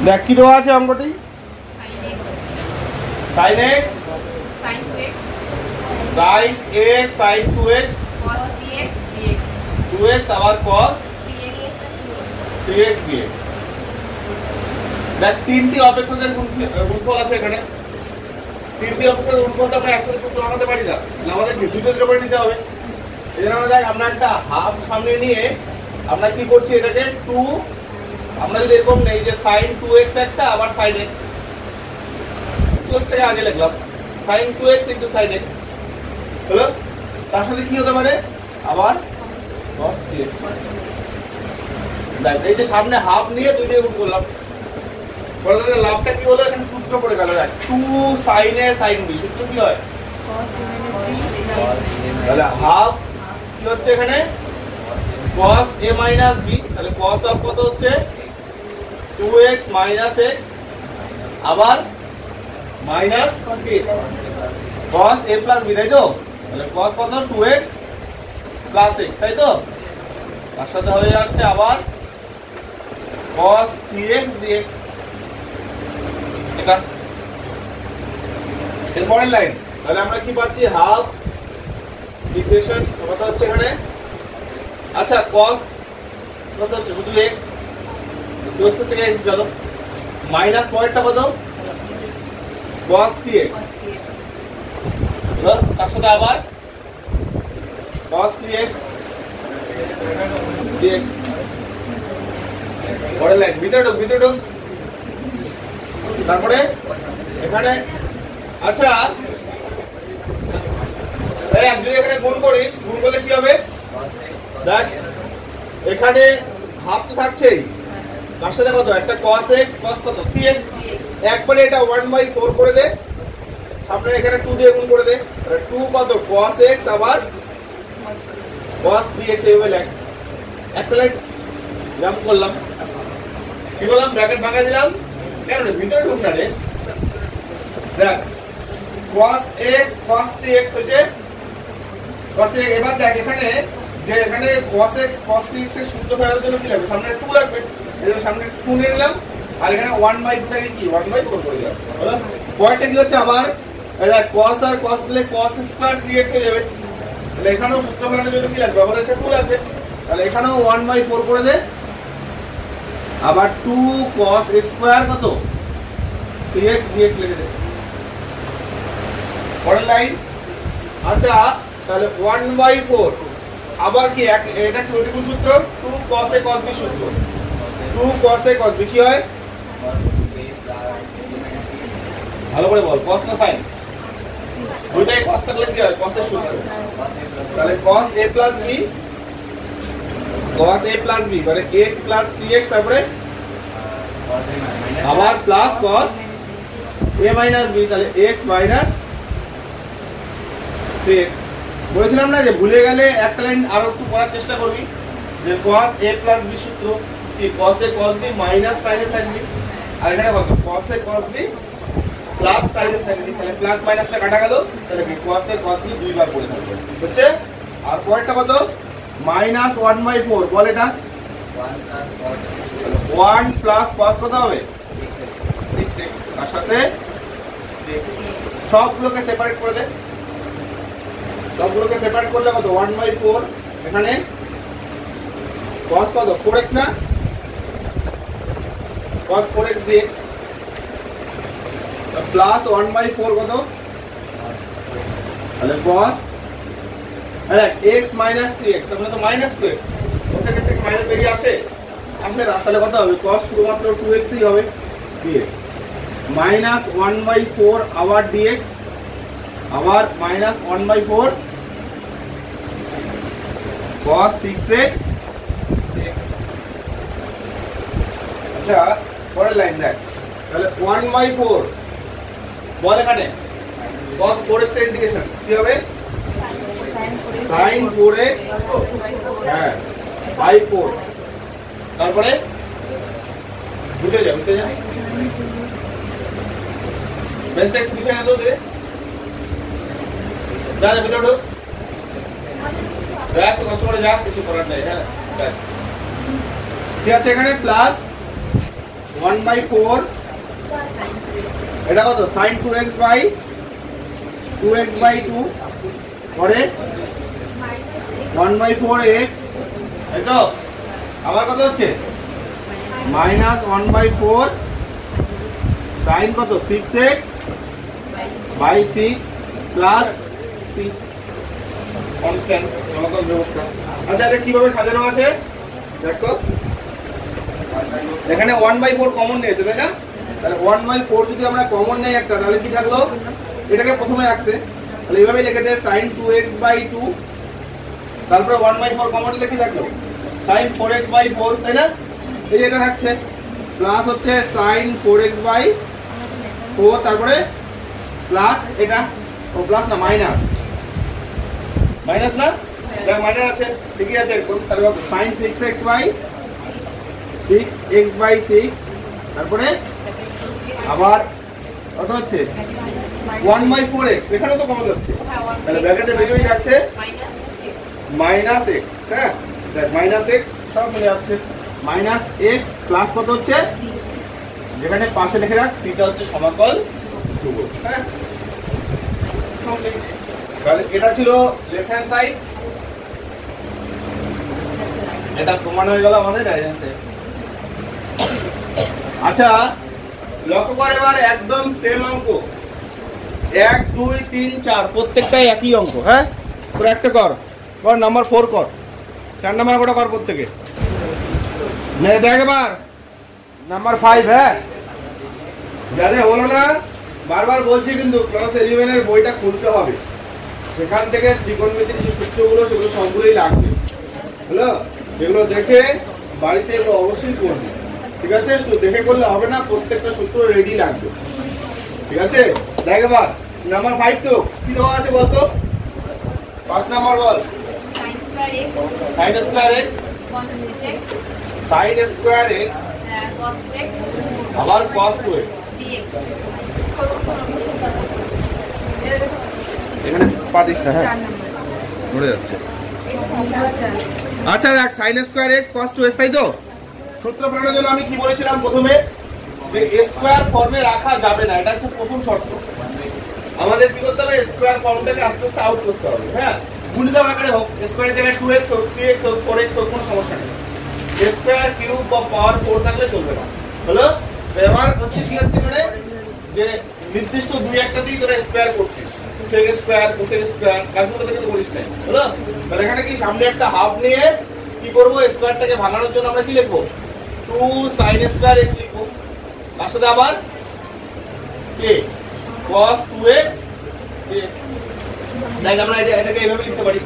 দেখ কি দেওয়া আছে অঙ্কটি, sin x sin 2x sin x sin 2x cos 3x dx 2x আবার cos 3x 3x dx। দেখ তিনটি অপেক্ষকের গুণফল আছে এখানে, তিনটি অপেক্ষকের গুণফল তো আমরা একসাথে সূত্র বানাতে পারি না, আমাদের দুটো দুটো করে নিতে হবে। এই জন্য আমরা দেখ আমরা একটা হাফ সামনে নিয়ে আমরা কি করছি, এটাকে 2 আমরা যদি এরকম নেই যে sin 2x একটা আবার sin x, 2x টাকে আগে লিখলাম sin 2x into sin x হলো, তার সাথে কি হতে পারে আবার cos 3x। দেখ এই যে সামনে হাফ নিয়ে 2 দিয়ে গুণ করলাম, বলতে লাভটা কি হলো, এখানে সূত্র পড়ে গেল। দেখ 2 sin a sin b সূত্র কি হয়, তাহলে হাফ কি হচ্ছে এখানে cos a minus b, তাহলে cos অফ কত হচ্ছে 2x minus x আবার minus cos a plus b, তাই তো? তাহলে cos কত 2x plus x, তাই তো? তার সাথে হয়ে যাচ্ছে আবার cos 3x dx। এটা এরপরের লাইন, তাহলে আমরা কি পাচ্ছি হাফ ইকুয়েশন কত হচ্ছে এখানে, আচ্ছা cos কত হচ্ছে শুধু x, 2x থেকে x গেল, মাইনাস পয়েন্টটা কত cos 3x, তার সাথে আবার cos 3x dx। পরের লাইন ভিতরে ঢুক, তারপরে এখানে আচ্ছা যদি এখানে গুণ করিস, গুণ করলে কি হবে, দেখ এখানে হাফ তো থাকছেই, তার সাথে কত একটা cos x cos কত 3x, একবারে এটা 1/4 করে দে, সামনে এখানে 2 দিয়ে গুণ করে দে, 2 কত cos x আবার cos 3x এইভাবে লেখ। একটা লাইন জাম্প করলাম, কি বললাম ব্র্যাকেট ভাঙা দিলাম, কেন ভিতরে ঢুক না রে, দেখ cos x cos 3x হচ্ছে cos 3x। এবার দেখ এখানে যে এখানে cos x cos 3x এর সূত্র ফেলার জন্য কি লাগবে, সামনে 2 লাগবে, এই জন্য সামনে 2 নিয়ে নিলাম, আর এখানে 1/2 টাকে কি 1/4 করে দিলাম, হলো। পয়েন্টটা কি হচ্ছে আবার এই দেখ cos আর cos দিলে cos স্কয়ার 3x হয়ে যাবে, তাহলে এখানেও সূত্র ফেলার জন্য কি লাগবে, আমাদের একটা 2 লাগবে, তাহলে এখানেও 1/4 করে দে, আবার 2 cos স্কয়ার কত 3x dx লিখে দে। পরের লাইন, আচ্ছা তাহলে 1/4 আবার কি এটা কি ওই কোন সূত্র, 2 cos a cos b সূত্র, 2 cos a cos b কি হয় ভালো করে বল, cos না sin, ওইটাই cos থাকলে কি হয় cos এর সূত্র, তাহলে cos a plus b মানে x plus 3x, তারপরে আবার plus cos a minus b, তাহলে x minus 3x। বলেছিলাম না যে ভুলে গেলে একটা লাইন আরো একটু পড়ার চেষ্টা করবি, যে cos a plus b সূত্র কি cos a cos b minus sin a sin b, আর এখানে কত cos a cos b plus sin a sin b, তাহলে প্লাস মাইনাসটা কাটা গেল, তাহলে কি cos a cos b দুইবার পড়ে থাকবে হচ্ছে। আর পয়েন্টটা কত মাইনাস 1/4, বল এটা 1 প্লাস cos কত হবে 6x, তার সাথে সবগুলোকে সেপারেট করে দে, সবগুলোকে সেপারেট করলে কত 1/4, এখানে cos কত 4x না, cos 4x dx প্লাস 1/4 কত, তাহলে cos x minus 3x, তাহলে তো minus 2x, cos এর থেকে মাইনাস বেরিয়ে আসে না, তাহলে কত হবে cos শুধুমাত্র 2x ই হবে dx, মাইনাস 1/4 আবার dx আবার মাইনাস 1/4 cos 6x। আচ্ছা পরের লাইন দেখ, তাহলে 1/4 বল এখানে cos 4x এর ইন্টিগ্রেশন কি হবে sin 4x, হ্যাঁ বাই 4, তারপরে বুঝে যা বেসটা একটু পিছনে তো দে, যা ভিতরে ঢোক, দেখ একটু কষ্ট করে যা, কিছু করার নাই, হ্যাঁ দেখ কি আছে এখানে প্লাস 1/4 এটা কত sin 2x বাই 2 পরে 1/4x এই তো আবার কত হচ্ছে -1/4 sin কত 6x by 6 plus c constant সমকল ব্যবস্থা। আচ্ছা এটা কিভাবে সাজানো আছে দেখো, এখানে 1/4 কমন নিয়েছে তাই না, তাহলে 1/4 যদি আমরা কমন নেই একটা তাহলে কি থাকলো, এটাকে প্রথমে রাখছে তাহলে এইভাবে লিখে দেয় sin 2x/2 তারপরে 1/4 কমন নিলে কি থাকলো sin 4x/4 তাই না, এই যে এটা থাকছে প্লাস হচ্ছে sin 4x/4 তারপরে প্লাস এটা ও প্লাস না মাইনাস না দেখ মাইনাস আছে ঠিকই আছে একদম, তাহলে sin 6x/6 তারপরে আবার কত হচ্ছে 1/4x এখানে তো কমন যাচ্ছে তাহলে ব্র্যাকেটের ভিতরেই রাখছে -x হ্যাঁ দেখ -x সব মিলে যাচ্ছে -x প্লাস কত হচ্ছে যেখানে পাশে লিখে রাখ সিটা হচ্ছে সমাকল ধ্রুবক হ্যাঁ। তাহলে এটা ছিল লেফট হ্যান্ড সাইড, এটা প্রমাণ হয়ে গেল আমাদের রাইট হ্যান্ড সাইড। আচ্ছা লক্ষ্য করে এবার একদম সেম অঙ্ক 1 2 3 4 প্রত্যেকটাই একই অঙ্ক হ্যাঁ, তোর একটা কর নাম্বার 4 কর 4 নাম্বার অঙ্কটা কর প্রত্যেকে দেখ এবার নাম্বার 5 হ্যাঁ, যাদের হলো না বারবার বলছি কিন্তু ক্লাস 11 এর বইটা খুলতে হবে, সেখান থেকে ত্রিকোণমিতির যে সূত্রগুলো সেগুলো সবগুলোই লাগবে হলো, যেগুলো দেখে বাড়িতে এগুলো অবশ্যই করবে ঠিক আছে, শুধু দেখে করলে হবে না, প্রত্যেকটা সূত্র রেডি লাগবে ঠিক আছে। দেখ এবার নাম্বার 5 তো কি দেওয়া আছে বলতো, 5 নাম্বার বল sin square x sin square x cos 2x sin square x cos 2x আবার cos 2x dx এখানে পাতিস না হ্যাঁ পড়ে যাচ্ছে। আচ্ছা দেখ sin square x cos 2x তাই তো, সূত্র প্রয়োগের জন্য আমি কি বলেছিলাম প্রথমে যে স্কয়ার ফর্মে রাখা যাবে না, এটা হচ্ছে প্রথম শর্ত, আমাদের কি করতে হবে স্কয়ার ফর্মটাকে আস্তে আস্তে আউট করতে হবে হ্যাঁ, গুণিত আকারে হোক স্কয়ারের জায়গায় 2x হোক 3x হোক 4x হোক কোনো সমস্যা নেই, স্কয়ার কিউব বা পাওয়ার 4 থাকলে চলবে না হলো। এবার হচ্ছে কি হচ্ছে মানে যে নির্দিষ্ট দুই একটা দিয়ে তোরা স্কয়ার করছিস sec স্কয়ার cosec স্কয়ার কাজগুলো থেকে তো করিস না হলো, তাহলে এখানে কি সামনে একটা হাফ নিয়ে কি করব স্কয়ারটাকে ভাঙানোর জন্য আমরা কি লিখবো 2 sin স্কয়ার x লিখবো, তার সাথে আবার কি cos 2x dx, দেখ আমরা এটাকে এইভাবে লিখতে পারি।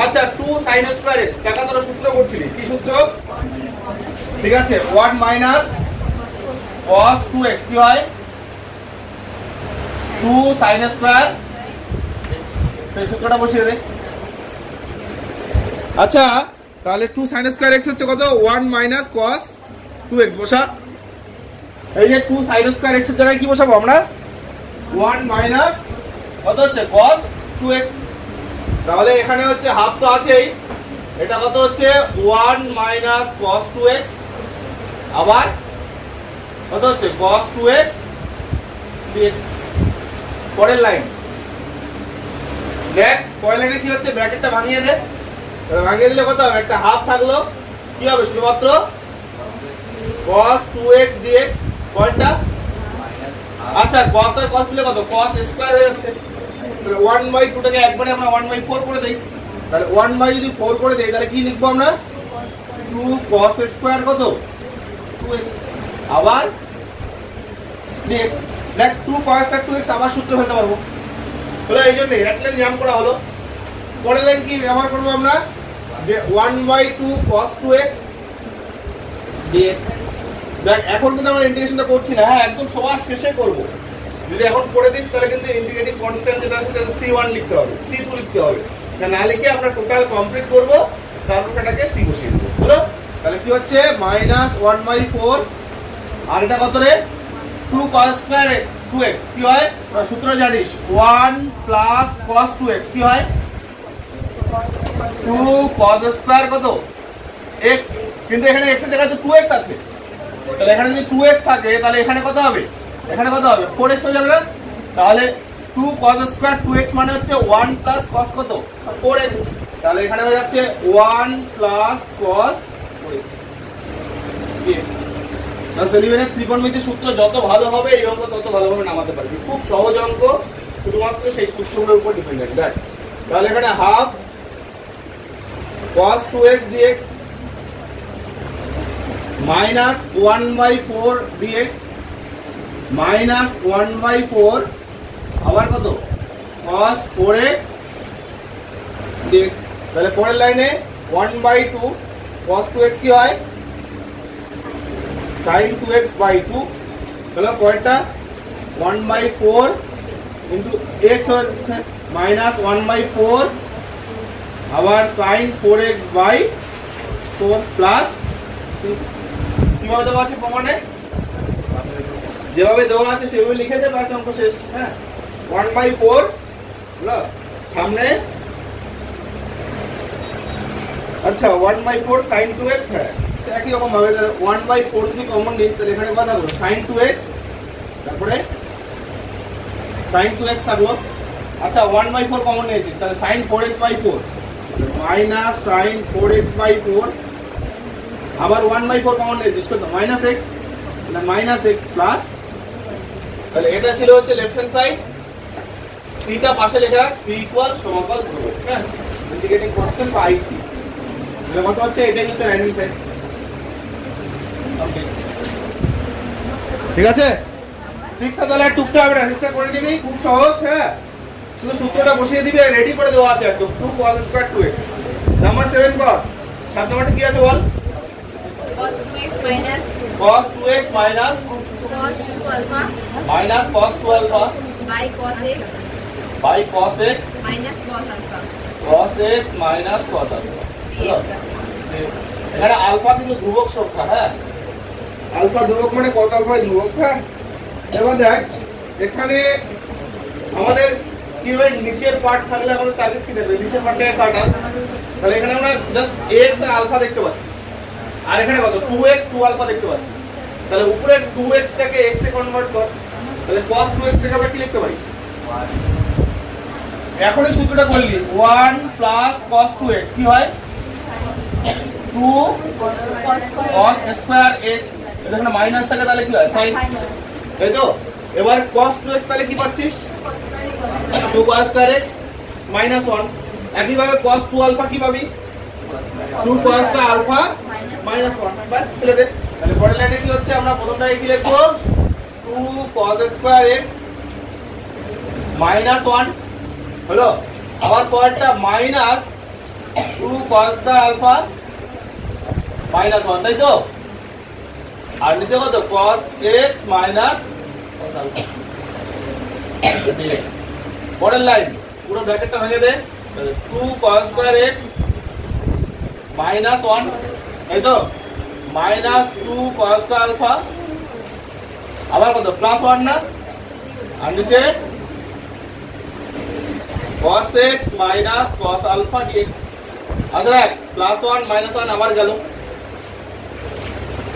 আচ্ছা 2 sin স্কয়ার x কাকা তোরা সূত্র করছিলি কি সূত্র ঠিক আছে 1 মাইনাস cos 2x কি হয় 2 sin স্কয়ার, এই সূত্রটা বসিয়ে দে। আচ্ছা তাহলে 2 sin স্কয়ার x হচ্ছে কত 1 মাইনাস cos 2x বসা, এই যে 2 sin স্কয়ার x এর জায়গায় কি বসাবো আমরা 1 মাইনাস কত হচ্ছে cos 2x, তাহলে এখানে হচ্ছে হাফ তো আছেই, এটা কত হচ্ছে 1 মাইনাস cos 2x আবার কত হচ্ছে cos 2x dx। পরের লাইন দেখ পরের লাইনে কি হচ্ছে ব্র্যাকেটটা ভাঙিয়ে দে, ভাঙিয়ে দিলে কত হবে একটা হাফ থাকলো কি হবে শুধুমাত্র cos 2x dx পয়েন্টটা, আচ্ছা cos আর cos মিলে কত cos স্কয়ার হয়ে যাচ্ছে, তাহলে 1/2 টাকে একবারে আমরা 1/4 করে দেই, তাহলে 1 যদি 4 করে দেই তাহলে কি লিখবো আমরা 2 cos স্কয়ার কত 2x আবার dx, দেখ 2 cos আর 2x আবার সূত্র ফেলতে পারবো হলো, এই জন্য এক লাইন জাম্প করা হলো। পরের লাইন কি ব্যবহার করবো আমরা যে 1/2 cos 2x dx, দেখ এখন কিন্তু আমরা ইন্টিগ্রেশনটা করছি না হ্যাঁ, একদম সবার শেষে করব, যদি এখন করে দিস তাহলে কিন্তু ইন্টিগ্রেটিং কনস্ট্যান্ট যেটা আছে সেটা c1 লিখতে হবে c2 লিখতে হবে না লিখে আমরা টোটাল কমপ্লিট করব, তারপর সেটাকে c বসিয়ে দেব হলো, তাহলে কি হচ্ছে -1/4 আর এটা কত রে 2 cos স্কয়ার 2x কি হয় সূত্র জানিস 1 প্লাস cos 2x কি হয় 2 cos স্কয়ার কত x, কিন্তু এখানে x এর জায়গায় তো 2x আছে তাহলে এখানে যদি 2x থাকে তাহলে এখানে কত হবে? এখানে কত হবে? 4x হয়ে যাবে না? তাহলে 2 cos স্কয়ার 2x মানে হচ্ছে 1 প্লাস cos কত? 4x। তাহলে এখানে হয়ে যাচ্ছে 1 প্লাস cos 4x। ক্লাস 11 এর ত্রিকোণমিতির সূত্র যত ভালো হবে এই অঙ্ক তত ভালোভাবে নামাতে পারবি। খুব সহজ অঙ্ক, শুধুমাত্র সেই সূত্রগুলোর উপর ডিপেন্ডেন্ট। দেখ তাহলে এখানে half cos 2x dx minus 1/4 dx minus 1/4 আবার কত? cos 4x dx। তাহলে পরের লাইনে 1/2 cos 2x কি হয়? sin 2x/2। তাহলে পরেরটা 1/4 into x হচ্ছে minus 1/4 আবার sin 4x/4 প্লাস কিভাবে দেওয়া আছে প্রমাণে? যেভাবে দেওয়া আছে সেভাবে লিখে দে, বাস অঙ্ক শেষ। হ্যাঁ 1/4 হলো সামনে, আচ্ছা 1/4 sin 2x। হ্যাঁ একই রকম ভাবে 1/4 যদি কমন নিস তাহলে এখানে কত থাকলো? sin 2x, তারপরে sin 2x থাকলো। আচ্ছা 1/4 কমন নিয়েছিস তাহলে sin 4x/4 minus sin 4x/4 আবার 1/4 কমন নিয়েছিস কত? মাইনাস x, তাহলে মাইনাস x প্লাস। তাহলে এটা ছিল হচ্ছে লেফট হ্যান্ড সাইড, সিটা পাশে লিখে রাখ, c ইকুয়াল সমাকল ধ্রুবক। হ্যাঁ ইন্টিগ্রেটিং কনস্ট্যান্ট বা আইসি। তাহলে কত হচ্ছে? এটাই হচ্ছে রাইট হ্যান্ড সাইড। ওকে ঠিক আছে। 6টা তাহলে আর টুকতে হবে না, 6টা করে দিবি, খুব সহজ। হ্যাঁ শুধু সূত্রটা বসিয়ে দিবি, আর রেডি করে দেওয়া আছে একদম। 2 cos স্কয়ার 2x। নাম্বার 7 কর। 7 নম্বরটা কি আছে বল? cos 2x minus cos 2x minus cos 2 alpha minus cos 2 alpha by cos x by cos x minus cos alpha cos x minus cos alpha। dx। এখানে alpha কিন্তু ধ্রুবক সংখ্যা। হ্যাঁ alpha ধ্রুবক মানে cos alpha ধ্রুবক। হ্যাঁ এবার দেখ এখানে আমাদের কি হয়, নিচের পার্ট থাকলে আমাদের টার্গেট কি থাকবে? নিচের পার্টটাকে কাটা। তাহলে এখানে আমরা জাস্ট x আর আলফা দেখতে পাচ্ছি, আর এখানে কত? 2x 2 আলফা দেখতে পাচ্ছি। তাহলে উপরে 2x টাকে x এ কনভার্ট কর, তাহলে cos 2x টাকে আমরা কি লিখতে পারি? এখন এই সূত্রটা করলি 1 প্লাস cos 2x কি হয়? 2 cos স্কয়ার x। এখানে মাইনাস থাকে তাহলে কি হয়? sin। তাই তো? এবার cos 2x তাহলে কি পাচ্ছিস? 2 cos স্কয়ার x minus 1। একই ভাবে cos 2 আলফা কি পাবি? 2 cos আলফা minus 1। বাস ফেলে দে। তাহলে পরের লাইনে কি হচ্ছে? আমরা প্রথমটাকে কি লিখবো? 2 cos স্কয়ার x minus 1 হলো। আবার পরেরটা মাইনাস 2 cos আলফা minus 1, তাই তো? আর নিচে কত? cos x minus cos alpha। পরের লাইন পুরো ব্র্যাকেটটা ভেঙে দে। 2 cos স্কয়ার x minus 1, তাই তো? minus 2 cos alpha আবার কত? প্লাস 1 না? আর নিচে cos x minus cos alpha dx। আচ্ছা দেখ প্লাস 1 মাইনাস 1 আবার গেল।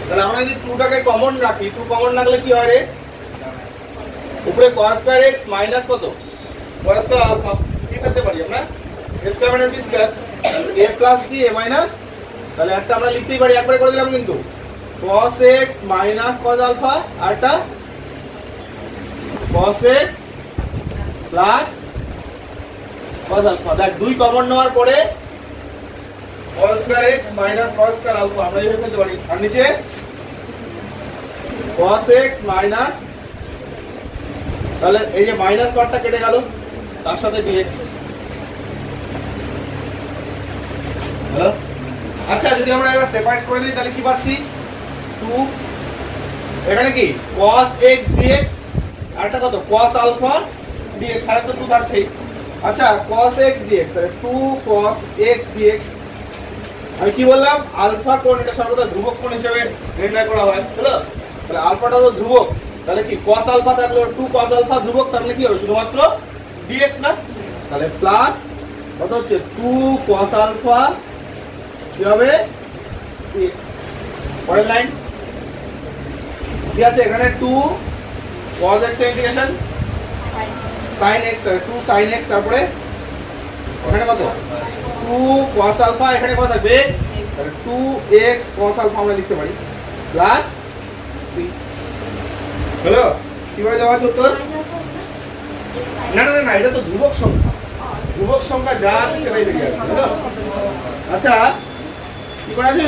তাহলে আমরা যদি 2 টাকে কমন রাখি, 2 কমন রাখলে কি হয় রে? উপরে cos স্কয়ার x মাইনাস কত? cos স্কয়ার আলফা কি পেতে পারি আমরা? a square minus b square, a plus b a minus. তাহলে একটা আমরা লিখতেই পারি, একবারে করে দিলাম কিন্তু। cos x minus cos alpha আর একটা cos x plus cos alpha. দেখ 2 কমন নেওয়ার পরে cos square x minus cos square alpha আমরা এইভাবে পেতে পারি। আর নিচে cos x মাইনাস, তাহলে এই যে মাইনাস পার্টটা কেটে গেল, তার সাথে dx। হ্যালো আচ্ছা যদি আমরা এবার সেপারেট করে দিই তাহলে কি পাচ্ছি? 2 এখানে কি cos x dx আর একটা কত? cos আলফা dx, সাথে তো 2 থাকছেই। আচ্ছা cos x dx, তাহলে 2 cos x dx। আমি কি বললাম? আলফা কোণ এটা সর্বদা ধ্রুবক কোণ হিসেবে নির্ণয় করা হয়। হলো তাহলে আলফাটা তো ধ্রুবক, তাহলে কি cos আলফা থাকলো 2 cos আলফা ধ্রুবক, তার মানে কি হবে? শুধুমাত্র dx না? তাহলে প্লাস কত হচ্ছে? 2 cos আলফা কি হবে? dx। পরের লাইন ঠিক আছে, এখানে 2 cos x integration sin x, তাহলে 2 sin x, তারপরে এখানে কত 2 cos আলফা, এখানে কত থাকবে x, তাহলে 2x cos আলফা আমরা লিখতে পারি প্লাস c। হলো? কিভাবে দেওয়া আছে উত্তর? না না না, এটা তো ধ্রুবক সংখ্যা, ধ্রুবক সংখ্যা যা আছে সেটাই লিখে আসবে। হলো? আচ্ছা কি করে আছে,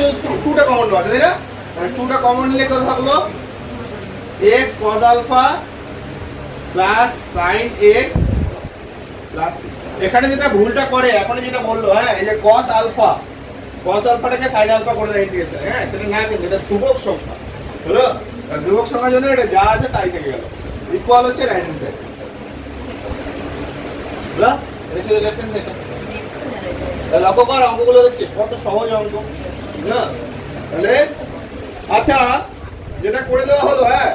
2টা কমন আছে তাই না, মানে 2টা কমন নিলে কত থাকলো x cos alpha plus sin x plus, এখানে যেটা ভুলটা করে এখন যেটা বললো, হ্যাঁ এই যে cos আলফাটাকে sin আলফা করে দেয় ইন্টিগ্রেশন, হ্যাঁ সেটা না, কিন্তু এটা ধ্রুবক সংখ্যা। হলো? ধ্রুবক সংখ্যার জন্য এটা যা আছে তাই থেকে গেল, ইকুয়াল হচ্ছে রাইট হ্যান্ড সাইড। হলো? এটা ছিল লেফট হ্যান্ড সাইড। লক্ষ্য কর অঙ্কগুলো দেখছিস কত সহজ অঙ্ক না, তাহলে আচ্ছা যেটা করে দেওয়া হলো, হ্যাঁ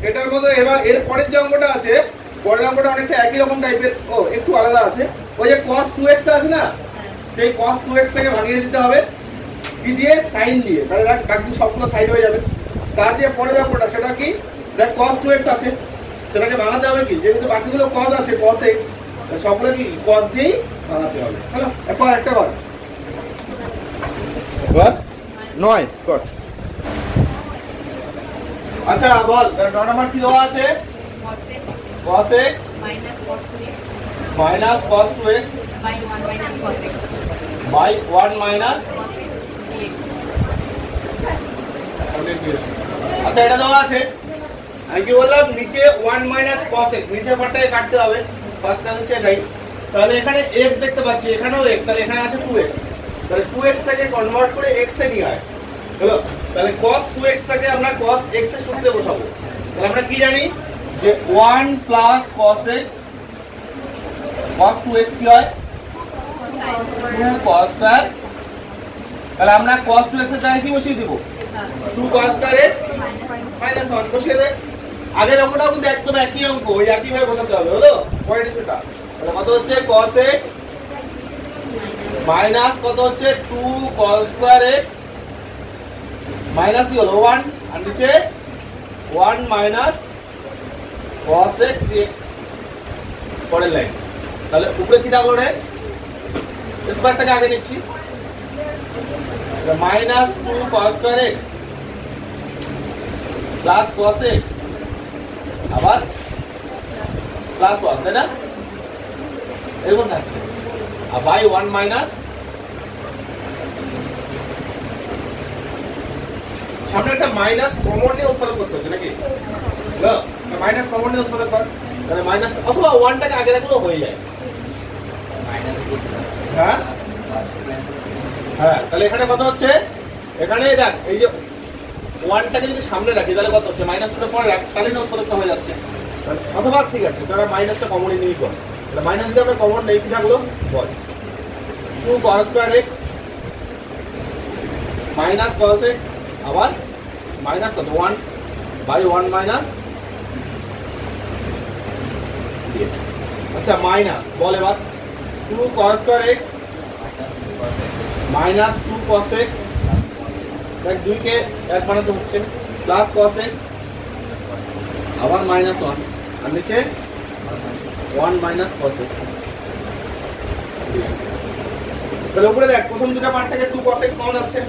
এটার মধ্যে এবার এর পরের যে অঙ্কটা আছে, পরের অঙ্কটা অনেকটা একই রকম টাইপের, ও একটু আলাদা আছে। ওই যে cos 2x টা আছে না, সেই cos 2x টাকে ভাঙিয়ে দিতে হবে কি দিয়ে, sin দিয়ে, তাহলে দেখ বাকি সবগুলো সাইড হয়ে যাবে। তার যে পরের অঙ্কটা সেটা কি, দেখ cos 2x আছে, সেটাকে ভাঙাতে হবে কি, যেহেতু বাকিগুলো cos আছে cos x, সবগুলো কি cos দিয়েই ভাঙাতে হবে। হ্যালো, এখন একটা কর, কর 9 কর। আচ্ছা বল 9 নাম্বার কি দেওয়া আছে, cos x cos x minus cos 2x minus cos 2x by 1 minus cos x by 1 minus cos x dx। আচ্ছা এটা দেওয়া আছে, আমি কি বললাম নিচে 1 minus cos x, নিচের পার্টটাকে কাটতে হবে, ফার্স্ট কাজ হচ্ছে এটাই। তাহলে এখানে x দেখতে পাচ্ছি, এখানেও x, তাহলে এখানে আছে 2x, তাহলে 2x টাকে কনভার্ট করে x এ নিয়ে আয়। হলো? তাহলে cos 2x টাকে আমরা cos x এর সূত্রে বসাবো। তাহলে আমরা কি জানি যে 1 plus cos x, cos 2x কি হয় 2 cos square, তাহলে আমরা cos 2x এর জায়গায় কি বসিয়ে দিব, 2 cos square x minus 1 বসিয়ে দে। আগের অঙ্কটাও কিন্তু একদম একই অঙ্ক, ওই একই ভাবে বসাতে হবে। হলো? পয়েন্ট সেটা, তাহলে কত হচ্ছে cos x মাইনাস কত হচ্ছে 2 cos square x মাইনাস কি হলো 1, আর নিচে 1 মাইনাস cos x dx। পরের লাইন, তাহলে উপরে কি থাকলো রে, স্কয়ারটাকে আগে নিচ্ছি, minus 2 cos square x plus cos x আবার প্লাস 1, তাই না, এরকম থাকছে, আর বাই 1 মাইনাস, সামনে একটা মাইনাস কমন নিয়ে উৎপাদন করতে হচ্ছে নাকি, মাইনাস কমন নিয়ে উৎপাদন কর, তাহলে মাইনাস অথবা 1 টাকে আগে রাখলেও হয়ে যায়। হ্যাঁ হ্যাঁ, তাহলে এখানে কত হচ্ছে, এখানে দেখ এই যে 1 টাকে যদি সামনে রাখি তাহলে কত হচ্ছে, মাইনাস 2 পরে রাখ, তাহলে না উৎপাদকটা হয়ে যাচ্ছে। অথবা ঠিক আছে তাহলে মাইনাসটা কমনই নিয়ে কর, তাহলে মাইনাস যদি আমরা কমন নেই কি থাকলো বল, 2 cos square x minus cos x আবার মাইনাস কত 1 বাই 1 মাইনাস, আচ্ছা মাইনাস বল এবার 2 cos square x minus 2 cos x, দেখ 2 কে এক বানাতে হচ্ছে, প্লাস cos x আবার মাইনাস 1, আর নিচে 1 মাইনাস cos x। তাহলে উপরে দেখ প্রথম দুটো পার্ট থেকে 2 cos x কমন যাচ্ছে,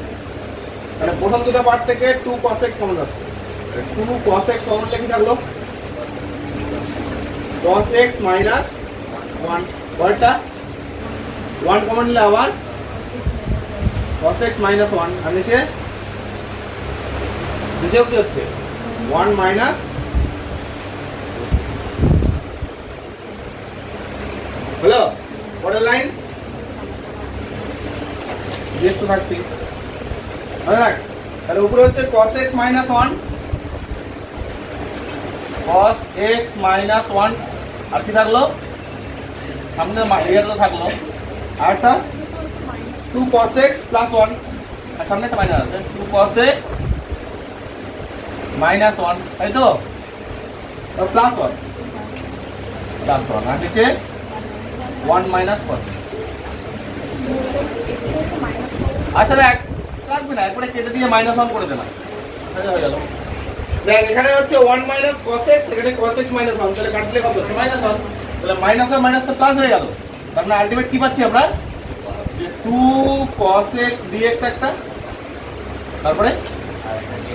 মানে প্রথম দুটো পার্ট থেকে 2 cos x কমন যাচ্ছে, 2 cos x কমন লিখে থাকলো cos x মাইনাস 1, পরেরটা 1 কমন নিলে আবার cos x মাইনাস 1, আর নিচেও কি হচ্ছে 1 মাইনাস, হলো? পরের লাইন যেহেতু থাকছি, তাহলে উপরে হচ্ছে cos x minus 1, cos x minus 1, আর কি থাকলো সামনে এটা তো থাকলো, আর একটা 2 cos x প্লাস 1, আর সামনে একটা মাইনাস আছে 2 cos x মাইনাস 1, তাই তো, প্লাস 1 আর নিচে 1 মাইনাস cos x। আচ্ছা দেখ লাগবে না, একবারে কেটে দিয়ে -1 করে দেনা, হয়ে গেল। দেখ এখানে হচ্ছে 1 মাইনাস cos x, এখানে cos x মাইনাস 1, তাহলে কাটলে কত হচ্ছে মাইনাস 1, তাহলে মাইনাস আর মাইনাস তো প্লাস হয়ে গেল। তার মানে আলটিমেট কি পাচ্ছি আমরা, যে 2 cos x dx একটা, তারপরে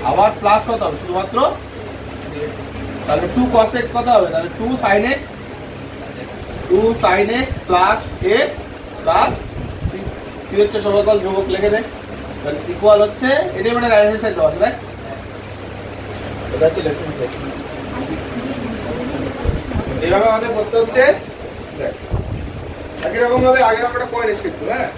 আবার প্লাস কত হবে শুধুমাত্র, তাহলে 2 cos x কত হবে, তাহলে 2 sin x plus x plus c হচ্ছে সরলতল ধ্রুবক লিখে দে, তাহলে ইকুয়াল হচ্ছে এটাই মানে রাইট হ্যান্ড সাইড দেওয়া আছে দেখ, এটা হচ্ছে লেফট হ্যান্ড সাইড। এইভাবে আমাদের করতে হচ্ছে, দেখ একই রকম ভাবে আগের অঙ্কটা করে নিস কিন্তু, হ্যাঁ।